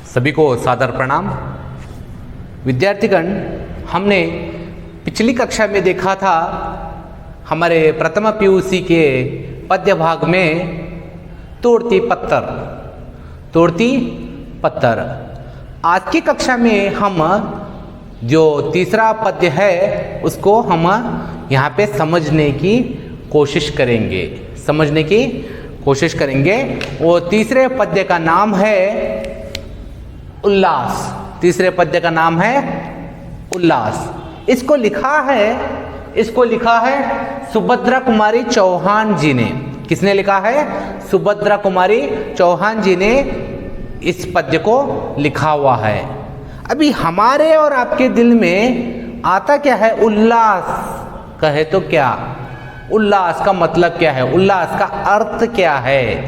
सभी को सादर प्रणाम। विद्यार्थीगण, हमने पिछली कक्षा में देखा था हमारे प्रथम पीयूसी के पद्य भाग में तोड़ती पत्थर। आज की कक्षा में हम जो तीसरा पद्य है उसको हम यहाँ पे समझने की कोशिश करेंगे। वो तीसरे पद्य का नाम है उल्लास। इसको लिखा है सुभद्रा कुमारी चौहान जी ने। किसने लिखा है? सुभद्रा कुमारी चौहान जी ने इस पद्य को लिखा हुआ है। अभी हमारे और आपके दिल में आता क्या है? उल्लास कहे तो क्या? उल्लास का मतलब क्या है? उल्लास का अर्थ क्या है?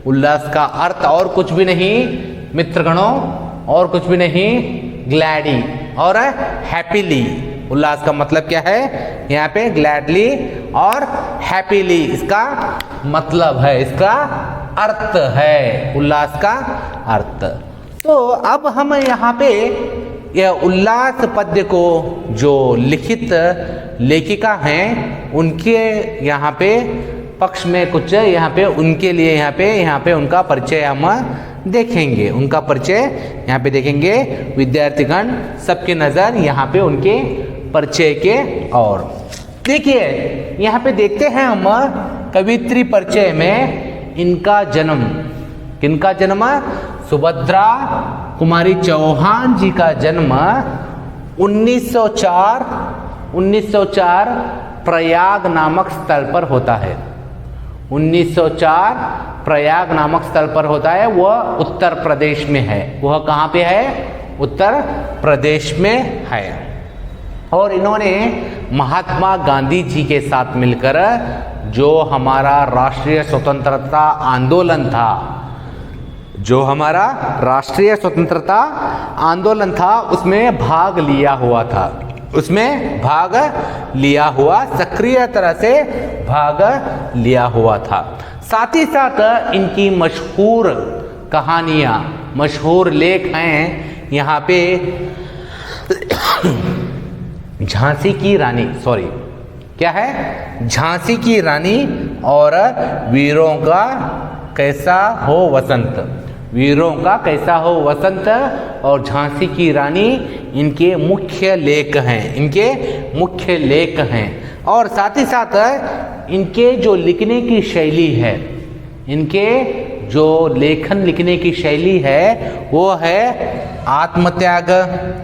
उल्लास का अर्थ और कुछ भी नहीं मित्रगणों, और कुछ भी नहीं, ग्लैडी और हैप्पीली। उल्लास का मतलब क्या है? यहाँ पे ग्लैडली और हैप्पीली इसका मतलब है, इसका अर्थ है उल्लास का अर्थ। तो अब हम यहाँ पे यह उल्लास पद्य को जो लिखित लेखिका हैं उनके यहाँ पे पक्ष में कुछ यहाँ पे उनके लिए यहाँ पे उनका परिचय हम देखेंगे। विद्यार्थीगण, सबकी नज़र यहाँ पे उनके परिचय के और देखिए यहाँ पे देखते हैं हम कवित्री परिचय में इनका जन्म। किनका जन्म? सुभद्रा कुमारी चौहान जी का जन्म 1904 प्रयाग नामक स्थल पर होता है। 1904 प्रयाग नामक स्थल पर होता है। वह उत्तर प्रदेश में है। वह कहाँ पे है? उत्तर प्रदेश में है। और इन्होंने महात्मा गांधी जी के साथ मिलकर जो हमारा राष्ट्रीय स्वतंत्रता आंदोलन था उसमें भाग लिया हुआ सक्रिय तरह से भाग लिया हुआ था। साथ ही साथ इनकी मशहूर कहानियां, मशहूर लेख हैं यहाँ पे झांसी की रानी और वीरों का कैसा हो वसंत और झांसी की रानी इनके मुख्य लेख हैं। और साथ ही साथ इनके जो लिखने की शैली है वो है आत्मत्याग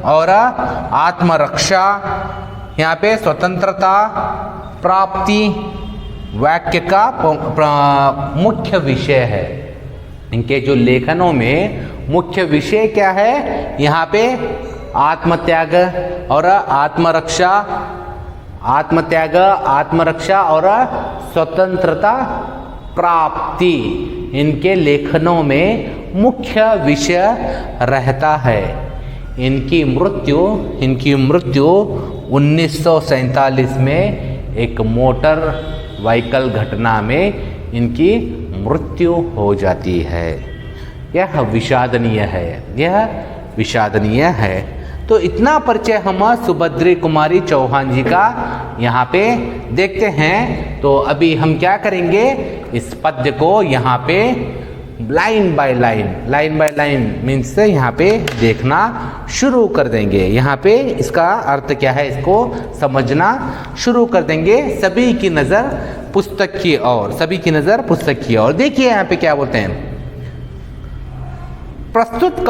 और आत्मरक्षा। यहाँ पे स्वतंत्रता प्राप्ति वाक्य का मुख्य विषय है। इनके जो लेखनों में मुख्य विषय क्या है? यहाँ पे आत्मत्याग और आत्मरक्षा और स्वतंत्रता प्राप्ति इनके लेखनों में मुख्य विषय रहता है। इनकी मृत्यु 1947 में एक मोटर व्हीकल घटना में इनकी मृत्यु हो जाती है। यह विषादनीय है। तो इतना परिचय हम सुभद्रा कुमारी चौहान जी का यहाँ पे देखते हैं। तो अभी हम क्या करेंगे? इस पद्य को यहाँ पे लाइन बाय लाइन मीन्स यहाँ पे देखना शुरू कर देंगे। यहाँ पे इसका अर्थ क्या है इसको समझना शुरू कर देंगे। सभी की नज़र पुस्तक की ओर। देखिए यहाँ पे क्या बोलते हैं। प्रस्तुत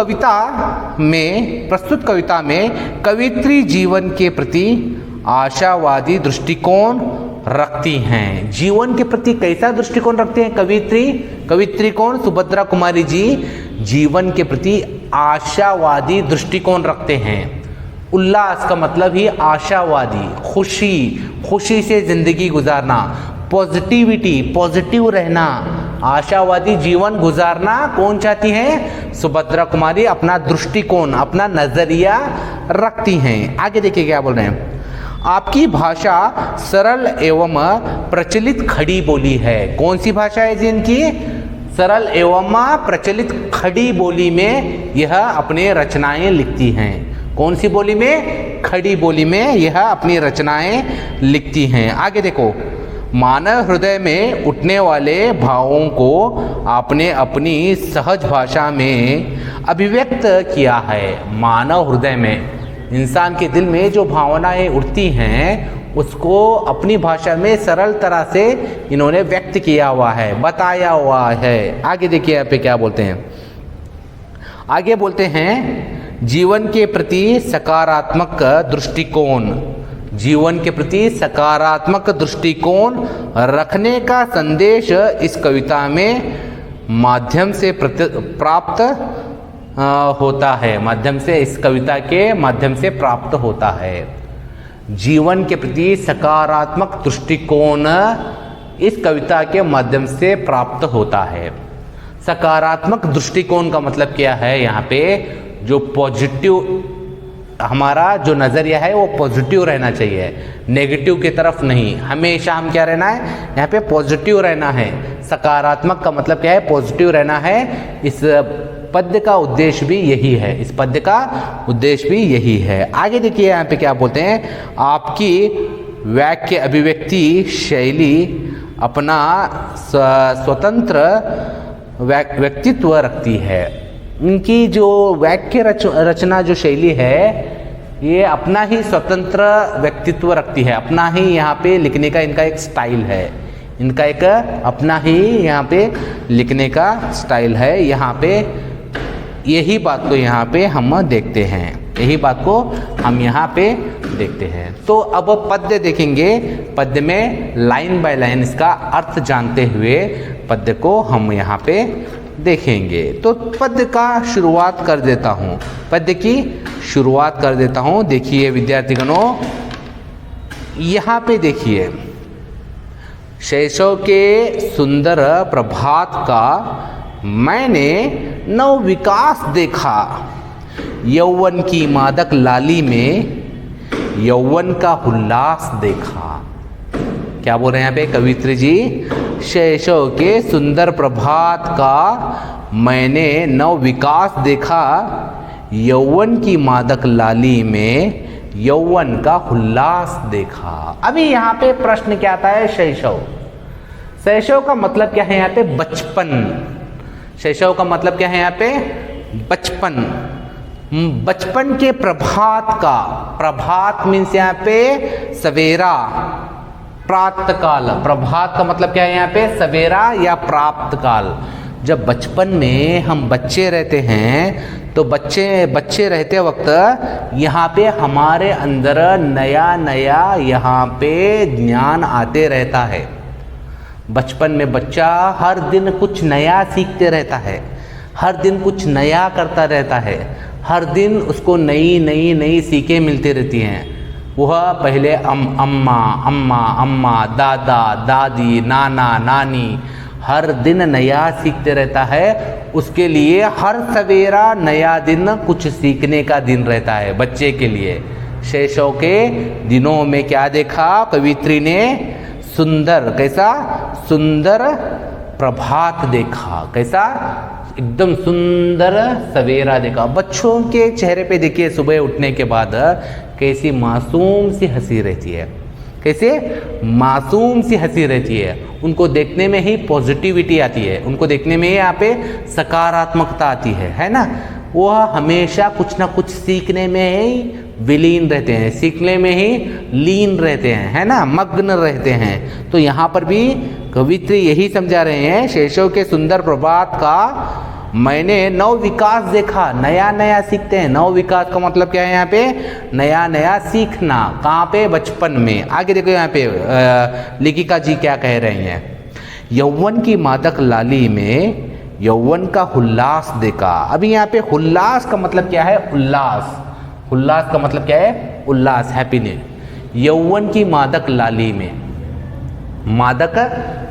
कविता में कवित्री जीवन के प्रति आशावादी दृष्टिकोण रखती हैं। जीवन के प्रति कैसा दृष्टिकोण रखते हैं कवित्री कौन? सुभद्रा कुमारी जी जीवन के प्रति आशावादी दृष्टिकोण रखते हैं। उल्लास का मतलब ही आशावादी, खुशी से जिंदगी गुजारना, पॉजिटिव रहना, आशावादी जीवन गुजारना कौन चाहती है? सुभद्रा कुमारी अपना दृष्टिकोण, अपना नजरिया रखती हैं। आगे देखिए क्या बोल रहे हैं। आपकी भाषा सरल एवं प्रचलित खड़ी बोली है। कौन सी भाषा है जी इनकी? सरल एवं प्रचलित खड़ी बोली में यह अपने रचनाएं लिखती हैं। कौन सी बोली में? खड़ी बोली में यह अपनी रचनाएं लिखती हैं। आगे देखो, मानव हृदय में उठने वाले भावों को आपने अपनी सहज भाषा में अभिव्यक्त किया है। मानव हृदय में, इंसान के दिल में जो भावनाएं उठती हैं उसको अपनी भाषा में सरल तरह से इन्होंने व्यक्त किया हुआ है, बताया हुआ है। आगे देखिए यहाँ पे क्या बोलते हैं। आगे बोलते हैं, जीवन के प्रति सकारात्मक दृष्टिकोण, जीवन के प्रति सकारात्मक दृष्टिकोण रखने का संदेश इस कविता में माध्यम से प्राप्त होता है। माध्यम से, इस कविता के माध्यम से प्राप्त होता है। जीवन के प्रति सकारात्मक दृष्टिकोण इस कविता के माध्यम से प्राप्त होता है। सकारात्मक दृष्टिकोण का मतलब क्या है? यहाँ पे जो पॉजिटिव, हमारा जो नज़रिया है वो पॉजिटिव रहना चाहिए, नेगेटिव की तरफ नहीं। हमेशा हम क्या रहना है? यहाँ पे पॉजिटिव रहना है। सकारात्मक का मतलब क्या है? पॉजिटिव रहना है। इस पद्य का उद्देश्य भी यही है, इस पद्य का उद्देश्य भी यही है। आगे देखिए यहाँ पे क्या बोलते हैं, आपकी वाक्य अभिव्यक्ति शैली अपना स्वतंत्र व्यक्तित्व रखती है। इनकी जो वाक्य रचना जो शैली है ये अपना ही स्वतंत्र व्यक्तित्व रखती है। अपना ही यहाँ पे लिखने का इनका एक स्टाइल है, इनका एक अपना ही यहाँ पे लिखने का स्टाइल है। यहाँ पे यही बात को यहाँ पे हम देखते हैं, यही बात को हम यहाँ पे देखते हैं। तो अब पद्य देखेंगे, पद्य में लाइन बाय लाइन इसका अर्थ जानते हुए पद्य को हम यहाँ पे देखेंगे। तो पद्य का शुरुआत कर देता हूँ, पद्य की शुरुआत कर देता हूँ। देखिए विद्यार्थीगणों, यहाँ पे देखिए, शैशव के सुंदर प्रभात का मैंने नव विकास देखा, यौवन की मादक लाली में यौवन का उल्लास देखा। क्या बोल रहे हैं यहाँ पे कवित्री जी? शैशव के सुंदर प्रभात का मैंने नव विकास देखा, यौवन की मादक लाली में यौवन का उल्लास देखा। अभी यहाँ पे प्रश्न क्या आता है? शैशव, शैशव का मतलब क्या है यहाँ पे? बचपन। शैशव का मतलब क्या है यहाँ पे? बचपन। बचपन के प्रभात का, प्रभात मीन्स यहाँ पे सवेरा, प्रातः काल। प्रभात का मतलब क्या है यहाँ पे? सवेरा या प्रातः काल। जब बचपन में हम बच्चे रहते हैं तो बच्चे रहते वक्त यहाँ पे हमारे अंदर नया नया यहाँ पे ज्ञान आते रहता है। बचपन में बच्चा हर दिन कुछ नया सीखते रहता है, हर दिन कुछ नया करता रहता है, हर दिन उसको नई नई नई सीखें मिलती रहती हैं। वह पहले अम्मा अम्मा अम्मा, दादा दादी, नाना नानी, हर दिन नया सीखते रहता है। उसके लिए हर सवेरा नया दिन कुछ सीखने का दिन रहता है बच्चे के लिए। शैशव के दिनों में क्या देखा कवित्री ने? सुंदर, कैसा? सुंदर प्रभात देखा। कैसा? एकदम सुंदर सवेरा देखा। बच्चों के चेहरे पे देखिए सुबह उठने के बाद कैसी मासूम सी हंसी रहती है, कैसे मासूम सी हंसी रहती है। उनको देखने में ही पॉजिटिविटी आती है, उनको देखने में ही यहाँ पे सकारात्मकता आती है ना। वह हमेशा कुछ ना कुछ सीखने में ही विलीन रहते हैं, सीखने में ही लीन रहते हैं, है ना, मग्न रहते हैं। तो यहाँ पर भी कवित्री यही समझा रहे हैं, शैशव के सुंदर प्रभात का मैंने नव विकास देखा। नया नया सीखते हैं। नव विकास का मतलब क्या है यहाँ पे? नया नया सीखना। कहाँ पे? बचपन में। आगे देखो यहाँ पे लेखिका जी क्या कह रहे हैं, यौवन की मादक लाली में यौवन का उल्लास देखा। अभी यहाँ पे उल्लास का मतलब क्या है? उल्लास। उल्लास का मतलब क्या है? उल्लास, हैप्पीनेस। यौवन की मादक लाली में, मादक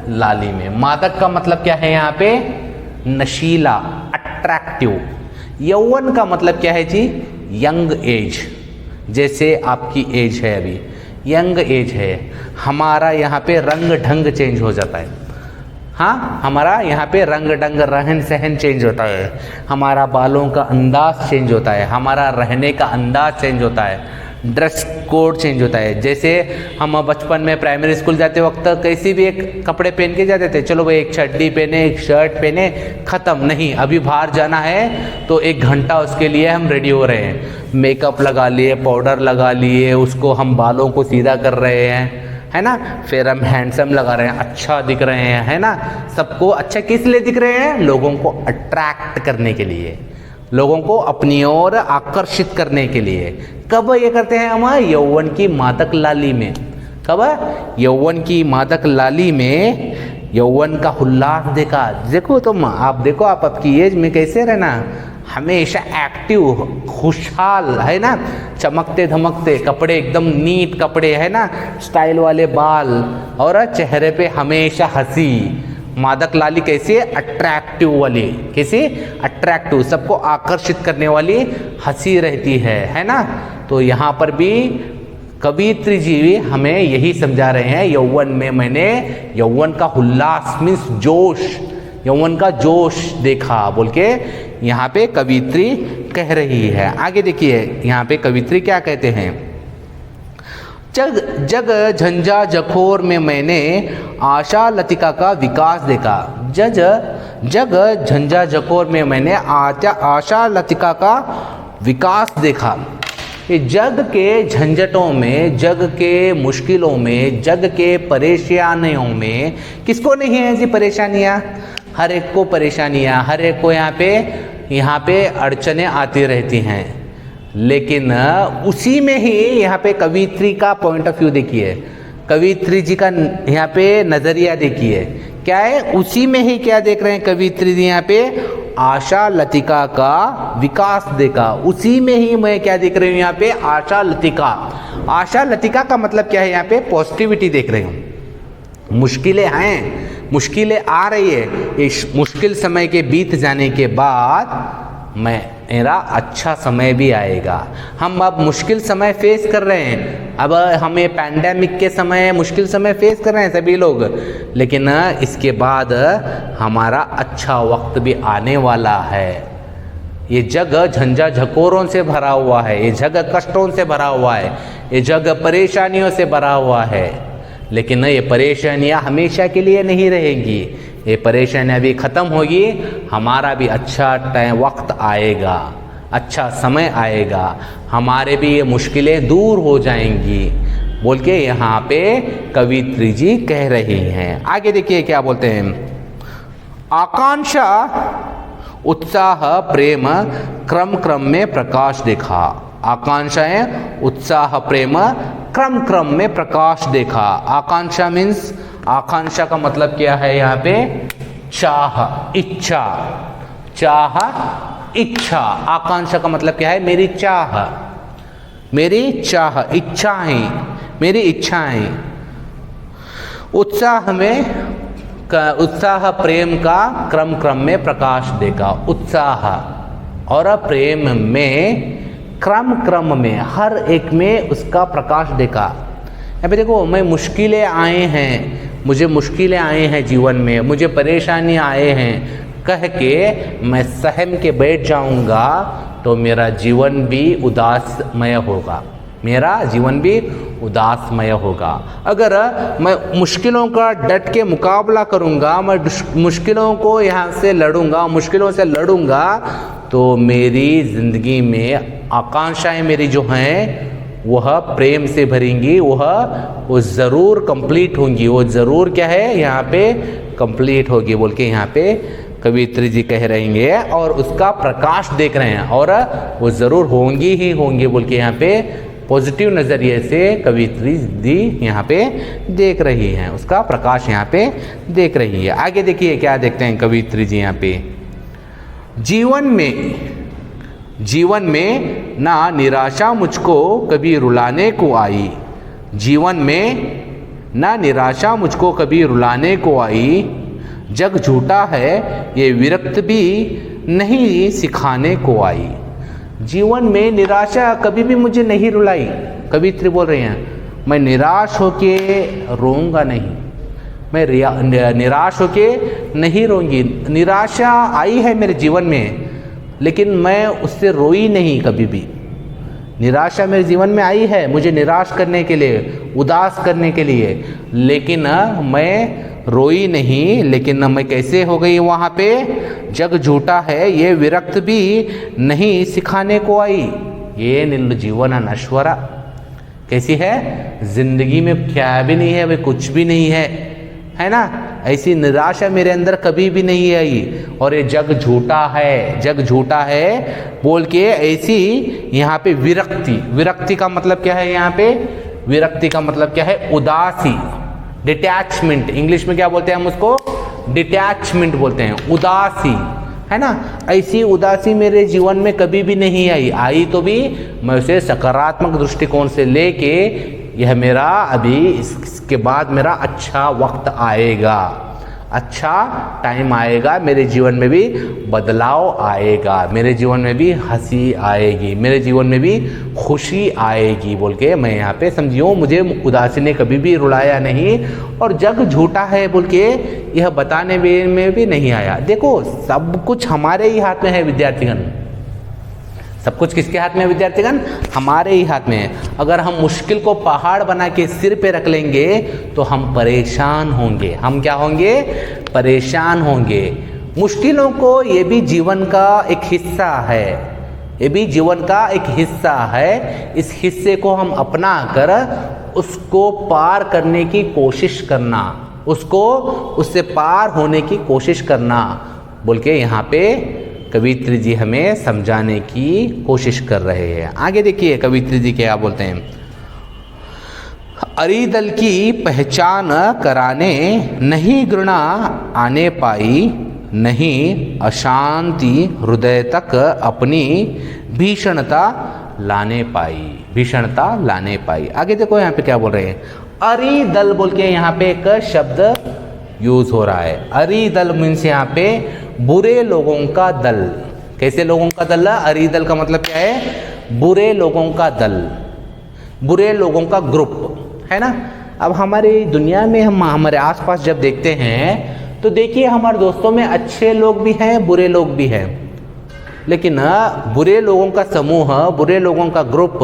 लाली में, मादक का मतलब क्या है यहाँ पे? नशीला, अट्रैक्टिव। यौवन का मतलब क्या है जी? Young age. जैसे आपकी एज है अभी, यंग एज है, हमारा यहाँ पे रंग ढंग चेंज हो जाता है। हाँ, हमारा यहाँ पे रंग ढंग रहन सहन चेंज होता है, हमारा बालों का अंदाज चेंज होता है, हमारा रहने का अंदाज चेंज होता है, ड्रेस कोड चेंज होता है। जैसे हम बचपन में प्राइमरी स्कूल जाते वक्त कैसी भी एक कपड़े पहन के जाते थे, चलो भाई एक चड्डी पहने, एक शर्ट पहने, ख़त्म। नहीं, अभी बाहर जाना है तो 1 घंटा उसके लिए हम रेडी हो रहे हैं, मेकअप लगा लिए, पाउडर लगा लिए, उसको हम बालों को सीधा कर रहे हैं, है ना, फिर हम हैंडसम लगा रहे हैं, अच्छा दिख रहे हैं, है ना। सबको अच्छा किस लिए दिख रहे हैं? लोगों को अट्रैक्ट करने के लिए, लोगों को अपनी ओर आकर्षित करने के लिए। कब ये करते हैं हम? यौवन की मादक लाली में। कब? यौवन की मादक लाली में, यौवन का उल्लास देखा। देखो तुम, आप देखो, आप आपकी एज में कैसे रहना, हमेशा एक्टिव, खुशहाल, है ना, चमकते धमकते कपड़े, एकदम नीट कपड़े, है ना, स्टाइल वाले बाल, और चेहरे पे हमेशा हंसी। मादक लाली कैसी है? अट्रैक्टिव वाली। कैसी? अट्रैक्टिव, सबको आकर्षित करने वाली हंसी रहती है ना। तो यहाँ पर भी कवित्री जी हमें यही समझा रहे हैं, यौवन में मैंने यौवन का उल्लास मीन्स जोश, यौवन का जोश देखा बोल के यहाँ पे कवित्री कह रही है। आगे देखिए यहाँ पे कवित्री क्या कहते हैं, जग जग झंझा जखोर में मैंने आशा लतिका का विकास देखा। जग जग झंझा जखोर में मैंने आशा लतिका का विकास देखा। ये जग के झंझटों में, जग के मुश्किलों में, जग के परेशानियों में, किसको नहीं है ऐसी परेशानियाँ? हर एक को परेशानियाँ, हर एक को यहाँ पे अड़चने आती रहती हैं। लेकिन उसी में ही यहाँ पे कवित्री का पॉइंट ऑफ व्यू देखिए, कवित्री जी का यहाँ पे नज़रिया देखिए, क्या है? उसी में ही क्या देख रहे हैं कवित्री जी यहाँ पे? आशा लतिका का विकास देखा। उसी में ही मैं क्या देख रही हूँ यहाँ पे? आशा लतिका। आशा लतिका का मतलब क्या है? यहाँ पे पॉजिटिविटी देख रही हूँ। मुश्किलें हैं, मुश्किलें आ रही है, इस मुश्किल समय के बीत जाने के बाद मेरा अच्छा समय भी आएगा। हम अब मुश्किल समय फेस कर रहे हैं, अब हमें पैंडेमिक के समय मुश्किल समय फेस कर रहे हैं सभी लोग, लेकिन इसके बाद हमारा अच्छा वक्त भी आने वाला है। ये जग झंझा झकोरों से भरा हुआ है, ये जग कष्टों से भरा हुआ है, ये जग परेशानियों से भरा हुआ है, लेकिन ये परेशानियाँ हमेशा के लिए नहीं रहेंगी। ये परेशानियाँ भी ख़त्म होगी, हमारा भी अच्छा टाइम वक्त आएगा, अच्छा समय आएगा, हमारे भी ये मुश्किलें दूर हो जाएंगी बोल के यहाँ पे कवित्री जी कह रही हैं। आगे देखिए क्या बोलते हैं, आकांक्षा उत्साह प्रेम क्रम क्रम में प्रकाश देखा। आकांक्षाएं उत्साह प्रेम क्रम क्रम में प्रकाश देखा। आकांक्षा मीन्स, आकांक्षा का मतलब क्या है यहाँ पे? चाह, इच्छा, चाह, इच्छा। आकांक्षा का मतलब क्या है? मेरी चाह, मेरी चाह, इच्छाएं, मेरी इच्छाएं। उत्साह में, उत्साह प्रेम का क्रम क्रम में प्रकाश देगा। उत्साह और प्रेम में क्रम क्रम में, हर एक में उसका प्रकाश देखा। यहाँ पे देखो, मैं मुश्किलें आए हैं, मुझे मुश्किलें आए हैं जीवन में, मुझे परेशानी आए हैं कह के मैं सहम के बैठ जाऊंगा तो मेरा जीवन भी उदासमय होगा, मेरा जीवन भी उदासमय होगा। अगर मैं मुश्किलों का डट के मुकाबला करूंगा, मैं मुश्किलों को यहाँ से लड़ूंगा, मुश्किलों से लड़ूंगा, तो मेरी ज़िंदगी में आकांक्षाएं मेरी जो हैं वह प्रेम से भरेंगी, वो ज़रूर कंप्लीट होंगी, वो ज़रूर क्या है यहाँ पे कंप्लीट होगी बोल के यहाँ पे कवित्री जी कह रही हैं, और उसका प्रकाश देख रहे हैं, और वो ज़रूर होंगी ही होंगी बोल के यहाँ पे पॉजिटिव नज़रिए से कवित्री जी यहाँ पे देख रही हैं, उसका प्रकाश यहाँ पे देख रही है। आगे देखिए क्या देखते हैं कवित्री जी यहाँ पे, जीवन में ना निराशा मुझको कभी रुलाने को आई। जीवन में ना निराशा मुझको कभी रुलाने को आई। जग झूठा है ये विरक्त भी नहीं सिखाने को आई। जीवन में निराशा कभी भी मुझे नहीं रुलाई। कवित्री बोल रहे हैं, मैं निराश होके रोऊंगा नहीं, मैं निराश होके नहीं रोऊंगी। निराशा आई है मेरे जीवन में, लेकिन मैं उससे रोई नहीं कभी भी। निराशा मेरे जीवन में आई है मुझे निराश करने के लिए, उदास करने के लिए, लेकिन मैं रोई नहीं। लेकिन मैं कैसे हो गई वहाँ पे? जग झूठा है ये विरक्त भी नहीं सिखाने को आई, ये जीवन नश्वरा। कैसी है? जिंदगी में क्या भी नहीं है, वे कुछ भी नहीं है ना? ऐसी निराशा मेरे अंदर कभी भी नहीं आई। और ये जग झूठा है, जग झूठा है बोल के ऐसी यहाँ पे विरक्ति। विरक्ति का मतलब क्या है? यहाँ पे विरक्ति का मतलब क्या है? उदासी, डिटैचमेंट। इंग्लिश में क्या बोलते हैं हम उसको? डिटैचमेंट बोलते हैं, उदासी, है ना? ऐसी उदासी मेरे जीवन में कभी भी नहीं आई तो भी मैं उसे सकारात्मक दृष्टिकोण से लेके यह मेरा अभी इसके बाद मेरा अच्छा वक्त आएगा, अच्छा टाइम आएगा, मेरे जीवन में भी बदलाव आएगा, मेरे जीवन में भी हंसी आएगी, मेरे जीवन में भी खुशी आएगी बोल के मैं यहाँ पे समझियो। मुझे उदासी ने कभी भी रुलाया नहीं और जग झूठा है बोल के यह बताने में भी नहीं आया। देखो सब कुछ हमारे ही हाथ में है विद्यार्थीगण, सब कुछ किसके हाथ में है विद्यार्थीगण? हमारे ही हाथ में है। अगर हम मुश्किल को पहाड़ बना के सिर पे रख लेंगे तो हम परेशान होंगे। हम क्या होंगे? परेशान होंगे। मुश्किलों को ये भी जीवन का एक हिस्सा है, ये भी जीवन का एक हिस्सा है। इस हिस्से को हम अपना कर उसको पार करने की कोशिश करना, उसको उससे पार होने की कोशिश करना बोल के यहाँ पे कवित्री जी हमें समझाने की कोशिश कर रहे हैं। आगे देखिए कवित्री जी क्या बोलते हैं। अरिदल की पहचान कराने नहीं घृणा आने पाई, नहीं अशांति हृदय तक अपनी भीषणता लाने पाई, भीषणता लाने पाई। आगे देखो यहाँ पे क्या बोल रहे हैं। अरिदल बोल के यहाँ पे एक शब्द यूज हो रहा है। अरिदल मीन्स यहाँ पे बुरे लोगों का दल। कैसे लोगों का दल? अरिदल का मतलब क्या है? बुरे लोगों का दल, बुरे लोगों का ग्रुप, है ना? अब हमारी दुनिया में हम हमारे आसपास जब देखते हैं तो देखिए हमारे दोस्तों में अच्छे लोग भी हैं, बुरे लोग भी हैं, लेकिन बुरे लोगों का समूह, बुरे लोगों का ग्रुप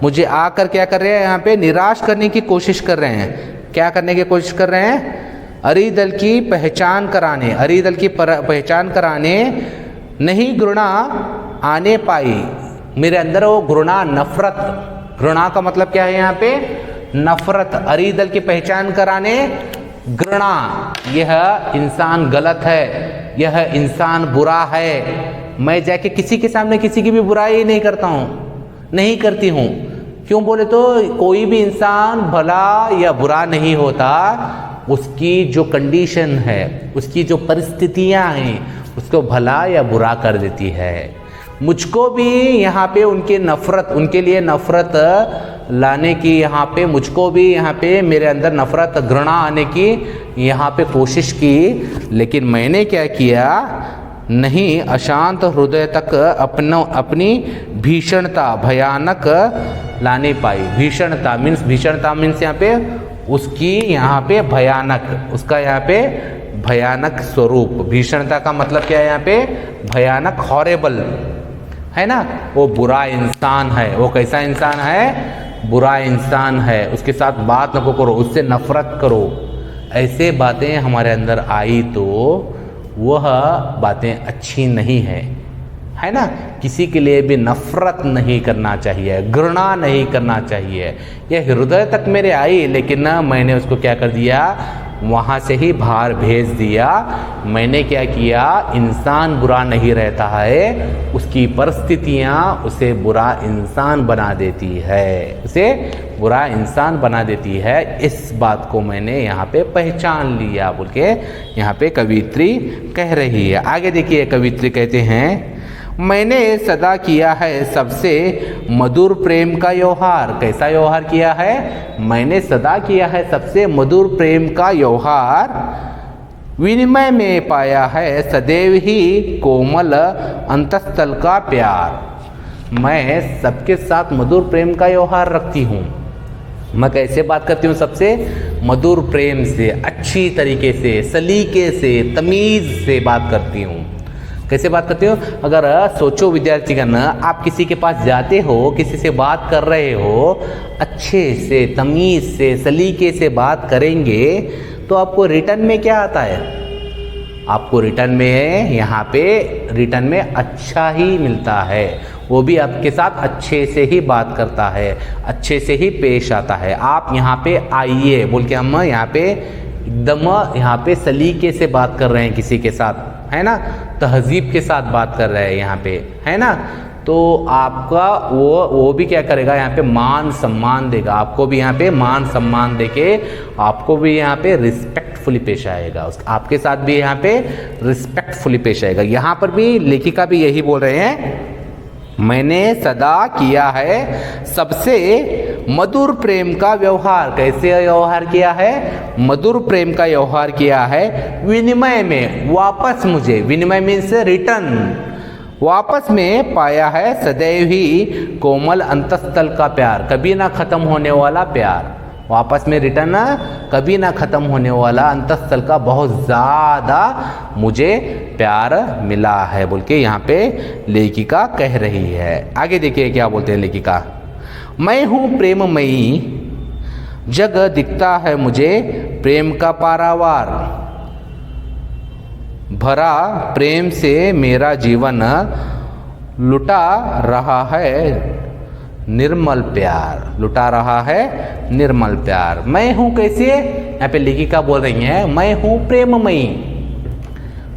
मुझे आकर क्या कर रहे हैं? यहाँ पे निराश करने की कोशिश कर रहे हैं। क्या करने की कोशिश कर रहे हैं? अरिदल की पहचान कराने, अरिदल की पहचान कराने नहीं घृणा आने पाई। मेरे अंदर वो घृणा, नफरत, घृणा का मतलब क्या है यहाँ पे? नफरत। अरिदल की पहचान कराने घृणा, यह इंसान गलत है, यह इंसान बुरा है। मैं जाके किसी के सामने किसी की भी बुराई नहीं करता हूँ, नहीं करती हूँ। क्यों बोले तो कोई भी इंसान भला या बुरा नहीं होता, उसकी जो कंडीशन है, उसकी जो परिस्थितियां हैं उसको भला या बुरा कर देती है। मुझको भी यहाँ पे उनके नफरत, उनके लिए नफरत लाने की यहाँ पे, मुझको भी यहाँ पे मेरे अंदर नफरत, घृणा आने की यहाँ पे कोशिश की, लेकिन मैंने क्या किया? नहीं अशांत हृदय तक अपनी भीषणता, भयानक लाने पाई। भीषणता मीन्स यहाँ पे उसकी यहाँ पे भयानक, उसका यहाँ पे भयानक स्वरूप। भीषणता का मतलब क्या है यहाँ पे? भयानक, हॉरेबल, है ना? वो बुरा इंसान है। वो कैसा इंसान है? बुरा इंसान है। उसके साथ बात न करो, उससे नफरत करो। ऐसे बातें हमारे अंदर आई तो वह बातें अच्छी नहीं है ना? किसी के लिए भी नफरत नहीं करना चाहिए, घृणा नहीं करना चाहिए। यह हृदय तक मेरे आई, लेकिन मैंने उसको क्या कर दिया? वहाँ से ही बाहर भेज दिया। मैंने क्या किया? इंसान बुरा नहीं रहता है, उसकी परिस्थितियाँ उसे बुरा इंसान बना देती है, उसे बुरा इंसान बना देती है। इस बात को मैंने यहाँ पे पहचान लिया बोल के यहाँ पे कवित्री कह रही है। आगे देखिए कवित्री कहते हैं, मैंने सदा किया है सबसे मधुर प्रेम का व्यवहार। कैसा व्यवहार किया है? मैंने सदा किया है सबसे मधुर प्रेम का व्यवहार, विनिमय में पाया है सदैव ही कोमल अंतस्थल का प्यार। मैं सबके साथ मधुर प्रेम का व्यवहार रखती हूँ, मैं कैसे बात करती हूँ सबसे? मधुर प्रेम से, अच्छी तरीके से, सलीके से, तमीज़ से बात करती हूँ। कैसे बात करती हूँ? अगर सोचो विद्यार्थीगण, आप किसी के पास जाते हो, किसी से बात कर रहे हो, अच्छे से, तमीज़ से, सलीके से बात करेंगे तो आपको रिटर्न में क्या आता है? आपको रिटर्न में, यहाँ पे रिटर्न में अच्छा ही मिलता है। वो भी आपके साथ अच्छे से ही बात करता है, अच्छे से ही पेश आता है। आप यहाँ पे आइए बोल के हम यहाँ पे एकदम यहाँ पे सलीके से बात कर रहे हैं किसी के साथ, है ना, तहजीब के साथ बात कर रहे हैं यहाँ पे, है ना। तो आपका वो भी क्या करेगा, यहाँ पे मान सम्मान देगा, आपको भी यहाँ पे मान सम्मान देके आपको भी यहाँ पे रिस्पेक्टफुली पेश आएगा, आपके साथ भी यहाँ पे रिस्पेक्टफुली पेश आएगा। यहाँ पर भी लेखिका भी यही बोल रहे हैं, मैंने सदा किया है सबसे मधुर प्रेम का व्यवहार। कैसे व्यवहार किया है? मधुर प्रेम का व्यवहार किया है विनिमय में, वापस मुझे, विनिमय मीन्स रिटर्न, वापस में पाया है सदैव ही कोमल अंतस्थल का प्यार, कभी ना खत्म होने वाला प्यार। वापस में रिटर्न कभी ना खत्म होने वाला अंतस्थल का बहुत ज़्यादा मुझे प्यार मिला है बोल के यहाँ पे लेखिका कह रही है। आगे देखिए क्या बोलते हैं लेखिका, मैं हूँ प्रेममयी, जग दिखता है मुझे प्रेम का पारावार, भरा प्रेम से मेरा जीवन लुटा रहा है निर्मल प्यार, लुटा रहा है निर्मल प्यार। मैं हूँ कैसे? यहाँ पे लेखिका बोल रही हैं, मैं हूँ प्रेममयी,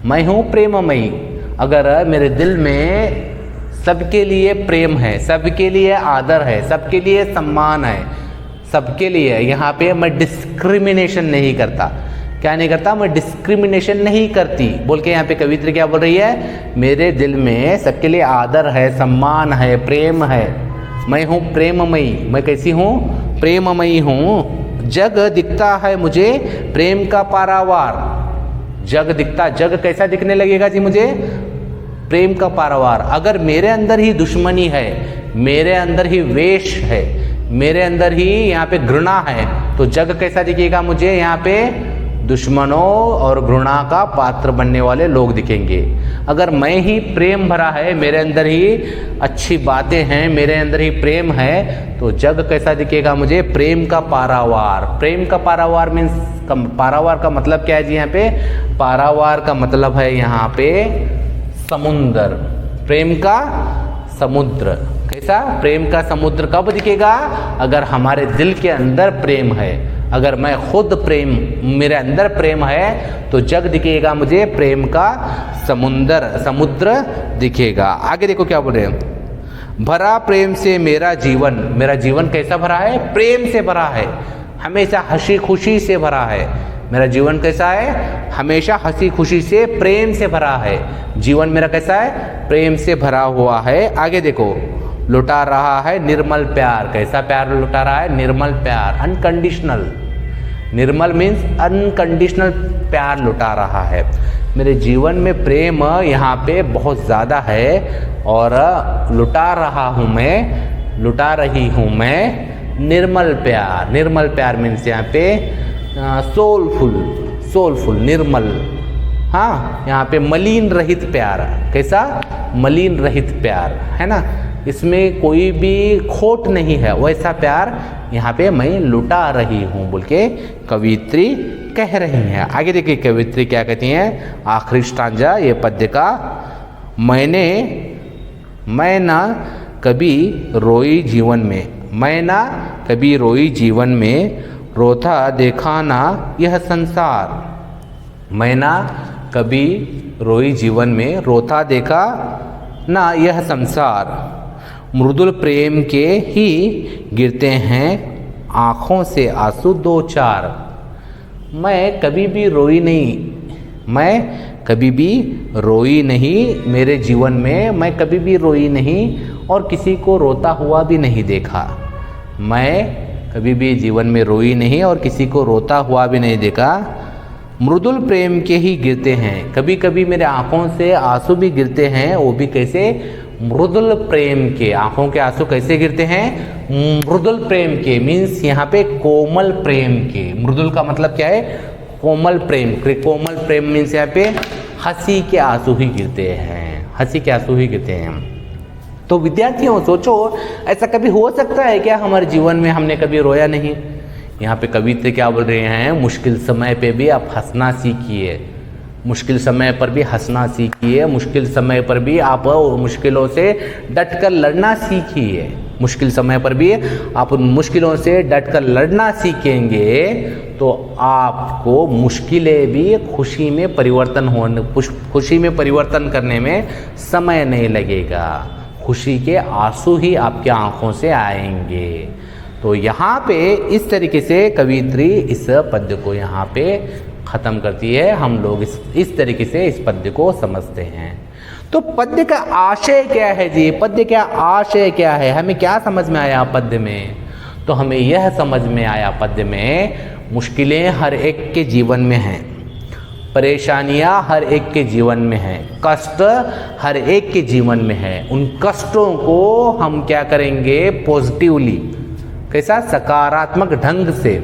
मैं हूँ प्रेममयी। अगर मेरे दिल में सबके लिए प्रेम है, सबके लिए आदर है, सबके लिए सम्मान है, सबके लिए, यहाँ पे मैं डिस्क्रिमिनेशन नहीं करता। क्या नहीं करता? मैं डिस्क्रिमिनेशन नहीं करती बोल के यहाँ पे कवित्री क्या बोल रही है, मेरे दिल में सबके लिए आदर है, सम्मान है, प्रेम है। मैं हूँ प्रेममयी, मैं कैसी हूँ? प्रेममयी हूँ। जग दिखता है मुझे प्रेम का पारावार, जग दिखता, जग कैसा दिखने लगेगा जी मुझे? प्रेम का पारावार। अगर मेरे अंदर ही दुश्मनी है, मेरे अंदर ही वेश है, मेरे अंदर ही यहाँ पे घृणा है, तो जग कैसा दिखेगा मुझे? यहाँ पे दुश्मनों और घृणा का पात्र बनने वाले लोग दिखेंगे। अगर मैं ही प्रेम भरा है, मेरे अंदर ही अच्छी बातें हैं, मेरे अंदर ही प्रेम है, तो जग कैसा दिखेगा मुझे? प्रेम का पारावार। प्रेम का पारावार मीन्स, पारावार का मतलब क्या है जी? यहाँ पे पारावार का मतलब है यहाँ पे समुद्र, प्रेम का समुद्र। कैसा? प्रेम का समुद्र कब दिखेगा? अगर हमारे दिल के अंदर प्रेम है, अगर मैं खुद प्रेम, मेरे अंदर प्रेम है, तो जग दिखेगा मुझे प्रेम का समुद्र दिखेगा। आगे देखो क्या बोल रहे हैं, भरा प्रेम से मेरा जीवन, मेरा जीवन कैसा भरा है? प्रेम से भरा है, हमेशा हंसी खुशी से भरा है। मेरा जीवन कैसा है? हमेशा हंसी खुशी से, प्रेम से भरा है। जीवन मेरा कैसा है? प्रेम से भरा हुआ है। आगे देखो, लुटा रहा है निर्मल प्यार। कैसा प्यार लुटा रहा है? निर्मल प्यार, अनकंडीशनल। निर्मल मीन्स अनकंडीशनल प्यार लुटा रहा है। मेरे जीवन में प्रेम यहाँ पे बहुत ज़्यादा है और लुटा रहा हूँ मैं, लुटा रही हूँ मैं निर्मल प्यार। निर्मल प्यार मीन्स यहाँ पे सोलफुल, निर्मल। हाँ, यहाँ पे मलिन रहित प्यार। कैसा? मलिन रहित प्यार, है ना, इसमें कोई भी खोट नहीं है, वैसा प्यार यहाँ पे मैं लुटा रही हूँ बोल के कवित्री कह रही हैं। आगे देखिए कवित्री क्या कहती हैं, आखिरी स्टांजा ये पद्य का, मैं ना कभी रोई जीवन में, मैं ना कभी रोई जीवन में, रोता देखा ना यह संसार। मैं ना कभी रोई जीवन में, रोता देखा ना यह संसार, मृदुल प्रेम के ही गिरते हैं आँखों से आंसू दो चार। मैं कभी भी रोई नहीं, मैं कभी भी रोई नहीं मेरे जीवन में, मैं कभी भी रोई नहीं और किसी को रोता हुआ भी नहीं देखा। मैं कभी भी जीवन में रोई नहीं और किसी को रोता हुआ भी नहीं देखा। मृदुल प्रेम के ही गिरते हैं, कभी कभी मेरे आँखों से आंसू भी गिरते हैं, वो भी कैसे? मृदुल प्रेम के, आंखों के आंसू कैसे गिरते हैं? मृदुल प्रेम के, मीन्स यहाँ पे कोमल प्रेम के। मृदुल का मतलब क्या है? कोमल प्रेम। कोमल प्रेम मीन्स यहाँ पे हंसी के आंसू ही गिरते हैं, हंसी के आंसू ही गिरते हैं। तो विद्यार्थियों सोचो, ऐसा कभी हो सकता है क्या हमारे जीवन में हमने कभी रोया नहीं? यहाँ पे कवित्र क्या बोल रहे हैं? मुश्किल समय पे भी आप हंसना सीखिए, मुश्किल समय पर भी हंसना सीखिए, मुश्किल समय पर भी आप मुश्किलों से डटकर लड़ना सीखिए। मुश्किल समय पर भी आप उन मुश्किलों से डटकर लड़ना सीखेंगे तो आपको मुश्किलें भी खुशी में परिवर्तन करने में समय नहीं लगेगा। खुशी के आंसू ही आपके आंखों से आएंगे। तो यहाँ पे इस तरीके से कवियत्री इस पद्य को यहाँ पे ख़त्म करती है। हम लोग इस तरीके से इस पद्य को समझते हैं। तो पद्य का आशय क्या है जी? पद्य का आशय क्या है? हमें क्या समझ में आया पद्य में? तो हमें यह समझ में आया पद्य में, मुश्किलें हर एक के जीवन में हैं, परेशानियां हर एक के जीवन में हैं, कष्ट हर एक के जीवन में है। उन कष्टों को हम क्या करेंगे? पॉजिटिवली, कैसा? सकारात्मक ढंग से,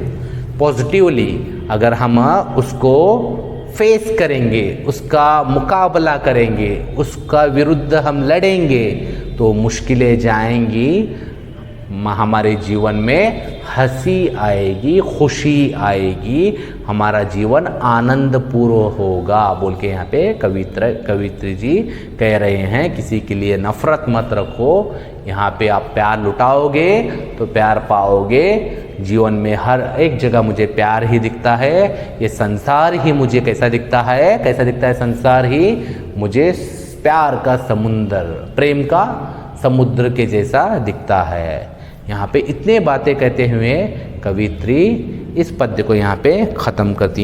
पॉजिटिवली अगर हम उसको फेस करेंगे, उसका मुकाबला करेंगे, उसका विरुद्ध हम लड़ेंगे तो मुश्किलें जाएंगी, हमारे जीवन में हंसी आएगी, खुशी आएगी, हमारा जीवन आनंदपूर्ण होगा बोल के यहाँ पे कवित्री जी कह रहे हैं। किसी के लिए नफरत मत रखो, यहाँ पे आप प्यार लुटाओगे तो प्यार पाओगे। जीवन में हर एक जगह मुझे प्यार ही दिखता है, ये संसार ही मुझे कैसा दिखता है? कैसा दिखता है संसार ही? मुझे प्यार का समुद्र, प्रेम का समुद्र के जैसा दिखता है। यहाँ पे इतने बातें कहते हुए कवित्री इस पद्य को यहाँ पे ख़त्म करती